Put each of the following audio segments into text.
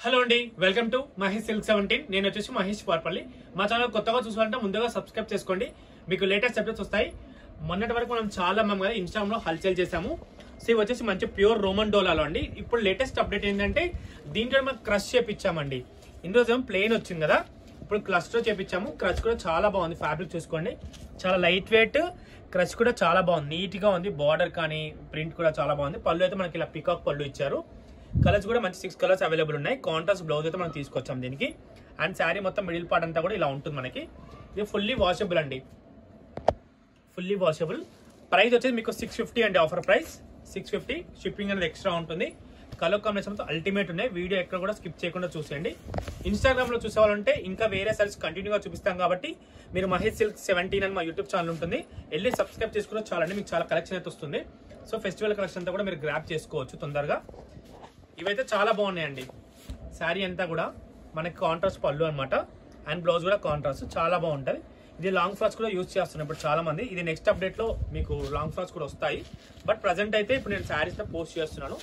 Hello అండి, welcome to Mahesh silk 17. నేను వచ్చేసి మహేష్ పార్పల్లి. మా ఛానల్ కొత్తగా చూసాలంటే ముందుగా సబ్స్క్రైబ్ చేసుకోండి, మీకు లేటెస్ట్ అప్డేట్స్ వస్తాయి. మొన్నటి వరకు మనం చాలా మంది ఇన్స్టాగ్రామ్ లో హల్చల్ చేసాము. సో ఇవి వచ్చేసి మంచి ప్యూర్ రోమన్ డోలాలో అండి. ఇప్పుడు లేటెస్ట్ అప్డేట్ ఏంటంటే దీంట్లో మనం క్రష్ చేపించామండి. ఇందులో ప్లెయిన్ వచ్చింది కదా, ఇప్పుడు క్రష్ తో చేపించాము. క్రష్ కూడా చాలా బాగుంది, ఫ్యాబ్రిక్ చూసుకోండి, చాలా లైట్ వెయిట్. క్రష్ కూడా చాలా బాగుంది, నీట్ గా ఉంది. బార్డర్ కానీ ప్రింట్ కూడా చాలా బాగుంది. పళ్ళు అయితే మనకి ఇలా పికాక్ పళ్ళు ఇచ్చారు. కలర్స్ కూడా మంచి 6 కలర్స్ అవైలబుల్ ఉన్నాయి. కాంట్రాస్ట్ బ్లౌజ్ అయితే మనం తీసుకొచ్చాం దీనికి. అండ్ శారీ మొత్తం మిడిల్ పార్ట్ అంతా కూడా ఇలా ఉంటుంది మనకి. ఇది ఫుల్లీ వాషబుల్ అండి, ఫుల్లీ వాషబుల్. ప్రైస్ వచ్చేసి మీకు 650 అండి, ఆఫర్ ప్రైస్ 650. షిప్పింగ్ అనేది ఎక్స్ట్రా ఉంటుంది. కలర్ కాంబినేషన్ అల్టిమేట్ ఉన్నాయి. వీడియో ఎక్కడ కూడా స్కిప్ చేయకుండా చూసేయండి. ఇన్స్టాగ్రామ్ లో చూసేవాళ్ళంటే ఇంకా వేరే సారీస్ కంటిన్యూగా చూపిస్తాం కాబట్టి మీరు మహేష్ సిల్క్ 17 అని మా యూట్యూబ్ ఛానల్ ఉంటుంది, వెళ్ళి సబ్స్క్రైబ్ చేసుకున్న చాలండి. మీకు చాలా కలెక్షన్ అయితే వస్తుంది. సో ఫెస్టివల్ కలెక్షన్ అంతా కూడా మీరు గ్రాప్ చేసుకోవచ్చు తొందరగా. ఇవైతే చాలా బాగున్నాయండి. శారీ అంతా కూడా మనకి కాంట్రాస్ట్ పళ్ళు అనమాట. అండ్ బ్లౌజ్ కూడా కాంట్రాస్ట్ చాలా బాగుంటుంది. ఇది లాంగ్ ఫ్రాక్స్ కూడా యూజ్ చేస్తున్నారు ఇప్పుడు చాలా మంది. ఇది నెక్స్ట్ అప్డేట్ లో మీకు లాంగ్ ఫ్రాక్స్ కూడా వస్తాయి. బట్ ప్రజెంట్ అయితే ఇప్పుడు నేను శారీస్ తో పోస్ట్ చేస్తున్నాను.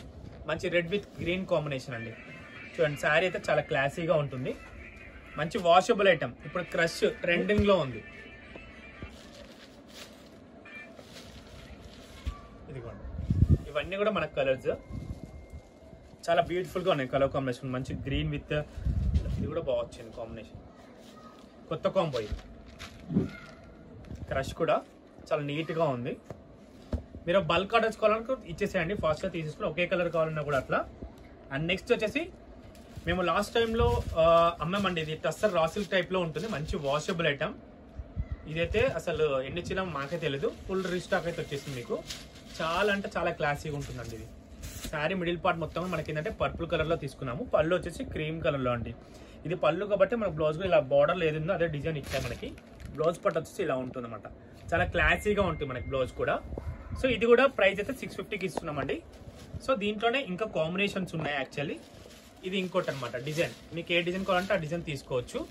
మంచి రెడ్ విత్ గ్రీన్ కాంబినేషన్ అండి. చూడండి, శారీ అయితే చాలా క్లాసీగా ఉంటుంది. మంచి వాషబుల్ ఐటమ్. ఇప్పుడు క్రష్ ట్రెండింగ్ లో ఉంది. ఇదిగోండి, ఇవన్నీ కూడా మనకు కలర్స్ చాలా బ్యూటిఫుల్ గా ఉన్నాయి. కలర్ కాంబినేషన్ మంచి గ్రీన్ విత్ ఇది కూడా బాగా వచ్చింది కాంబినేషన్. కొత్త కాంబో ఇది. క్రష్ కూడా చాలా నీట్ గా ఉంది. మీరు బల్క్ ఆర్డర్స్ కావాలనుకో ఇచ్చేసేయండి, ఫాస్ట్ గా తీసేసుకుని. ఒకే కలర్ కావాలన్నా కూడా అట్లా. అండ్ నెక్స్ట్ వచ్చేసి మేము లాస్ట్ టైంలో అమ్మామండి. ఇది టస్సర్ రా సిల్క్ టైప్ లో ఉంటుంది. మంచి వాషబుల్ ఐటమ్. ఇదైతే అసలు ఎన్ని ఇచ్చినా మాకే తెలియదు. ఫుల్ రీస్టాక్ అయితే వచ్చేసింది మీకు. చాలా అంటే చాలా క్లాసీగా ఉంటుందండి ఇది. శారీ మిడిల్ పార్ట్ మొత్తం మనకి ఏంటంటే పర్పుల్ కలర్ లో తీసుకున్నాము. పళ్ళు వచ్చేసి క్రీమ్ కలర్ లో అండి. ఇది పళ్ళు కాబట్టి మనకు బ్లౌజ్ ఇలా బార్డర్ ఏదిందో అదే డిజైన్ ఇచ్చాయి మనకి. బ్లౌజ్ పట్టు వచ్చేసి ఇలా ఉంటుంది అనమాట. చాలా క్లాసీగా ఉంటుంది మనకి బ్లౌజ్ కూడా. సో ఇది కూడా ప్రైస్ అయితే 650కి ఇస్తున్నామండి. సో దీంట్లోనే ఇంకా కాంబినేషన్స్ ఉన్నాయి యాక్చువల్లీ. ఇది ఇంకోటి అనమాట డిజైన్. మీకు ఏ డిజైన్ కావాలంటే ఆ డిజైన్ తీసుకోవచ్చు.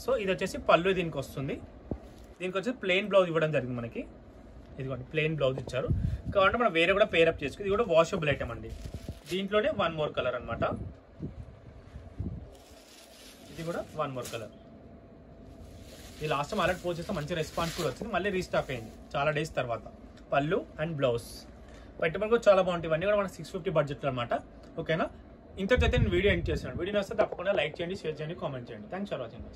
సో ఇది వచ్చేసి పళ్ళు దీనికి వస్తుంది. దీనికి వచ్చేసి ప్లెయిన్ బ్లౌజ్ ఇవ్వడం జరిగింది మనకి. ఇదిగోండి, ప్లెయిన్ బ్లౌజ్ ఇచ్చారు. కాబట్టి మనం వేరే కూడా పేరప్ చేసుకోవచ్చు. ఇది కూడా వాషబుల్ ఐటమ్ అండి. దీంట్లోనే 1 మోర్ కలర్ అనమాట. ఇది కూడా 1 మోర్ కలర్. ఇది లాస్ట్ టైం ఆల్రెడీ పోస్ట్ చేస్తే మంచి రెస్పాన్స్ కూడా వచ్చింది. మళ్ళీ రీస్టాక్ అయింది చాలా డేస్ తర్వాత. పళ్ళు అండ్ బ్లౌజ్ పెట్టుబడి కూడా చాలా బాగుంటాయి. ఇవన్నీ కూడా మనకి 650 బడ్జెట్ అనమాట. ఓకేనా? ఇంతకైతే నేను వీడియో ఎండ్ చేశాను. వీడియో వస్తే తప్పకుండా లైక్ చేయండి, షేర్ చేయండి, కామెంట్ చేయండి. Thanks for watching.